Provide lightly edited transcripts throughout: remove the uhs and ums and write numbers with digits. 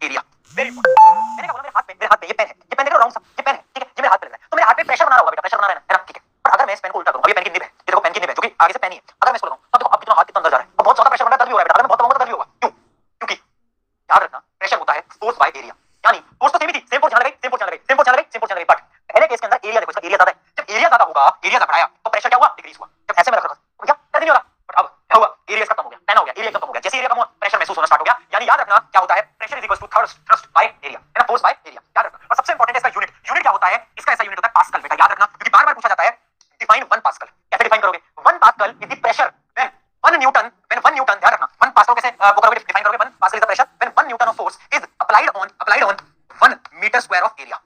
Area. Very important. मैंने कहा मेरे हाथ पे ये पेन है, ये पेन देख रहे हो राउंड सा, ये पेन है, ठीक है, ये मेरे हाथ पे लग रहा है, तो मेरे हाथ पे प्रेशर बना रहा होगा बेटा, प्रेशर बना रहा है ना, ठीक है। और अगर मैं इस पेन को उल्टा करूं, अब ये पेन की निब है, ये देखो पेन की निब है जो कि आगे से पेन ही है, अगर मैं इसको लगाऊं, अब देखो अब कितना हाथ कितना अंदर जा रहा है, और बहुत ज्यादा प्रेशर बन रहा है, तब भी हो रहा है बेटा, अगर मैं बहुत दबाऊंगा तो तब भी होगा। क्यों? क्योंकि याद रखना प्रेशर होता है फोर्स बाय एरिया, यानी फोर्स तो सेम ही थी, सेम फोर्स यहां लगाई, सेम फोर्स यहां लगाई, सेम फोर्स यहां लगाई, सेम फोर्स यहां लगाई, बट पहले केस के अंदर एरिया देखो, इसका एरिया ज्यादा है, जब एरिया ज्यादा होगा, एरिया ज्यादा बढ़ाया तो प्रेशर क्या हुआ? डिक्रीज हुआ। जब ऐसे में रख रखा तो क्या कभी नहीं हो रहा, बट अब क्या हुआ? एरिया इसका कम हो गया, पैना हो गया, एरिया कम हो गया, जैसे एरिया कम हुआ प्रेशर महसूस होना स्टार्ट हो गया, यानी याद रखना क्या होता है, pressure is equal to thrust by area, है ना, फोर्स बाय एरिया, याद रखना। और सबसे इंपॉर्टेंट है इसका यूनिट, यूनिट क्या होता है इसका? ऐसा यूनिट होता है पास्कल बेटा, याद रखना, क्योंकि बार-बार पूछा जाता है डिफाइन 1 पास्कल, कैसे डिफाइन करोगे? 1 pascal is the pressure when 1 Newton, when 1 Newton, ध्यान रखना 1 पास्कल कैसे वो करोगे, डिफाइन करोगे, 1 pascal is the pressure when 1 newton of force is applied on 1 metre square of area,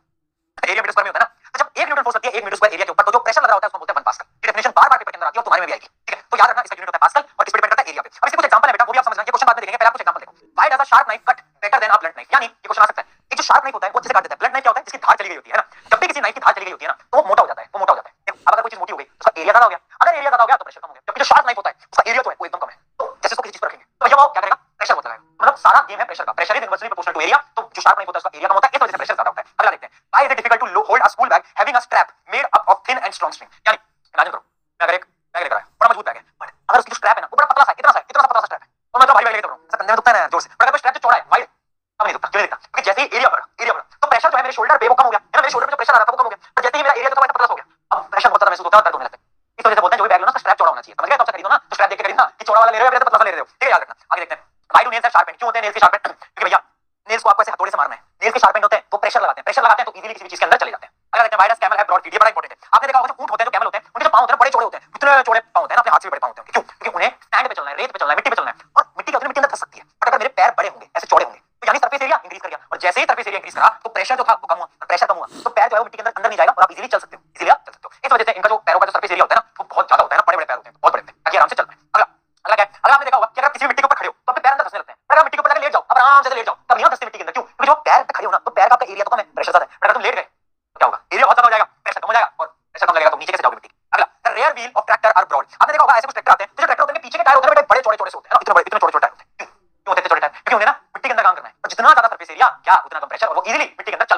area metre square में होता है ना, तो जब 1 न्यूटन फोर्स लगती है 1 मीटर स्क्वायर एरिया के ऊपर, तो जो प्रेशर लग रहा होता है उसको बोलते हैं 1 पास्कल। ये डेफिनेशन बार-बार पेपर के अंदर आती है और तुम्हारे में भी आएगी, ठीक है, तो याद रखना इसका यूनिट होता है पास्कल और इस पे डिपेंड करता है एरिया पे। अब इसके कुछ एग्जांपल है बेटा, वो भी आप समझना, ये क्वेश्चन बाद में देखेंगे, पहले आप कुछ एग्जांपल देखो। Why does a sharp knife cut better than a blunt knife, यानी ये क्वेश्चन आ सकता है, एक जो शार्प नाइफ होता है वो अच्छे से काट देता है, ब्लंट नाइफ क्या होता है? जिसकी धार चली गई होती है ना, जब भी किसी नाइफ की धार चली गई होती है ना तो वो मोटा हो जाता है, वो मोटा हो जाता है। देखो अब अगर कोई चीज मोटी हो गई तो उसका एरिया ज्यादा हो गया, अगर एरिया ज्यादा हो गया तो प्रेशर कम हो गया, जबकि जो शार्प नाइफ होता है उसका एरिया जो है वो एकदम कम है, तो जैसे उसको किसी चीज पर रखेंगे तो भैया वो क्या करेगा? प्रेशर बहुत लगाएगा, मतलब सारा गेम है प्रेशर का, pressure is inversely proportional to area, तो जो शार्प नाइफ होता है उसका एरिया कम होता है, इस वजह से प्रेशर ज्यादा होता है। अगला देखते हैं, why is it difficult to hold a school bag having a strap made up of thin and strong string, यानी इमेजिन करो मैं अगर एक बैग लेकर आया, बड़ा मजबूत बैग है, बट अगर उसकी जो स्ट्रैप है ना वो बड़ा पतला सा है, इतना सा है, इतना सा पतला सा स्ट्रैप है, और मैं तो भारी बैग लेकर चल रहा हूं, ऐसा कंधे में दुखता है ना जोर से, पर अगर स्ट्रैप जो चौड़ा है वाइड तब नहीं दुखता, क्यों नहीं दुखता? क्योंकि जैसे ही एरिया बढ़ा तो प्रेशर जो है मेरे शोल्डर पे वो कम हो गया, है ना, मेरे शोल्डर पे जो प्रेशर आ रहा था वो कम हो गया, पर जैसे ही मेरा एरिया जो था वो पतला हो गया, अब प्रेशर बहुत ज्यादा महसूस होता है और दर्द होने लगता है। इस वजह से बोलते हैं जो भी बैग लो ना उसका स्ट्रैप चौड़ा होना चाहिए, समझ गए? तो खरीदो ना तो स्ट्रैप देख के खरीदना कि चौड़ा वाला ले रहे हो या पतला सा ले रहे हो, ठीक है, याद रखना। आगे देखते हैं, why do nails have sharp and, क्यों होते हैं नेल्स के शार्प एंड? क्योंकि भैया नेल्स को आपको ऐसे हथौड़े से मारना है, नेल्स के शार्प एंड होते हैं वो प्रेशर लगाते हैं, प्रेशर लगाते हैं तो इजीली किसी भी चीज के अंदर चले जाते हैं। अगर देखते हैं why does camel have broad feet, ये बड़ा इंपॉर्टेंट है, आपने देखा होगा जो ऊंट होते हैं, जो कैमल होते हैं, उनके जो पांव होते हैं बड़े चौड़े होते हैं, इतने चौड़े पांव होते हैं ना, अपने हाथ से भी बड़े पांव होते हैं, क्यों? क्योंकि उन्हें सैंड पे चलना है, रेत पे चलना है, मिट्टी पे चलना है, और मिट्टी क्या होती है, मिट्टी अंदर धस सकती है, बट अगर मेरे पैर बड़े होंगे ऐसे चौड़े होंगे तो यानी सरफेस एरिया इंक्रीज कर गया, और जैसे ही सरफेस एरिया इंक्रीज करा तो प्रेशर जो था वो कम हुआ, प्रेशर कम हुआ तो पैर जो है वो मिट्टी के अंदर नहीं जाएगा और आप इजीली चल सकते हो, इजीली आप चल सकते हो। इस वजह से इनका जो पैरों का जो सरफेस एरिया होता है ना वो बहुत ज्यादा होता है ना, बड़े बड़े पैर होते हैं, बहुत बड़े होते हैं, ताकि आराम से चल पाए। अगला अगला क्या है? अगला आपने देखा होगा कि अगर किसी मिट्टी के ऊपर खड़े हो तो आपके पैर अंदर धंसने लगते हैं, पर अगर मिट्टी के ऊपर लेट जाओ, अब आराम से लेट जाओ, तब नहीं धंसते मिट्टी के अंदर, क्यों? क्योंकि जब पैर पे खड़े हो ना तो पैर का आपका एरिया तो कम है, प्रेशर ज्यादा है, पर अगर तुम लेट गए तो क्या होगा? एरिया बहुत ज्यादा हो जाएगा, प्रेशर कम हो जाएगा, और प्रेशर कम लगेगा तो नीचे कैसे जाओगे मिट्टी। अगला, the rear wheel of tractor are broad, आपने देखा होगा ऐसे कुछ ट्रैक्टर आते हैं, जो ट्रैक्टर होते हैं पीछे के टायर होते हैं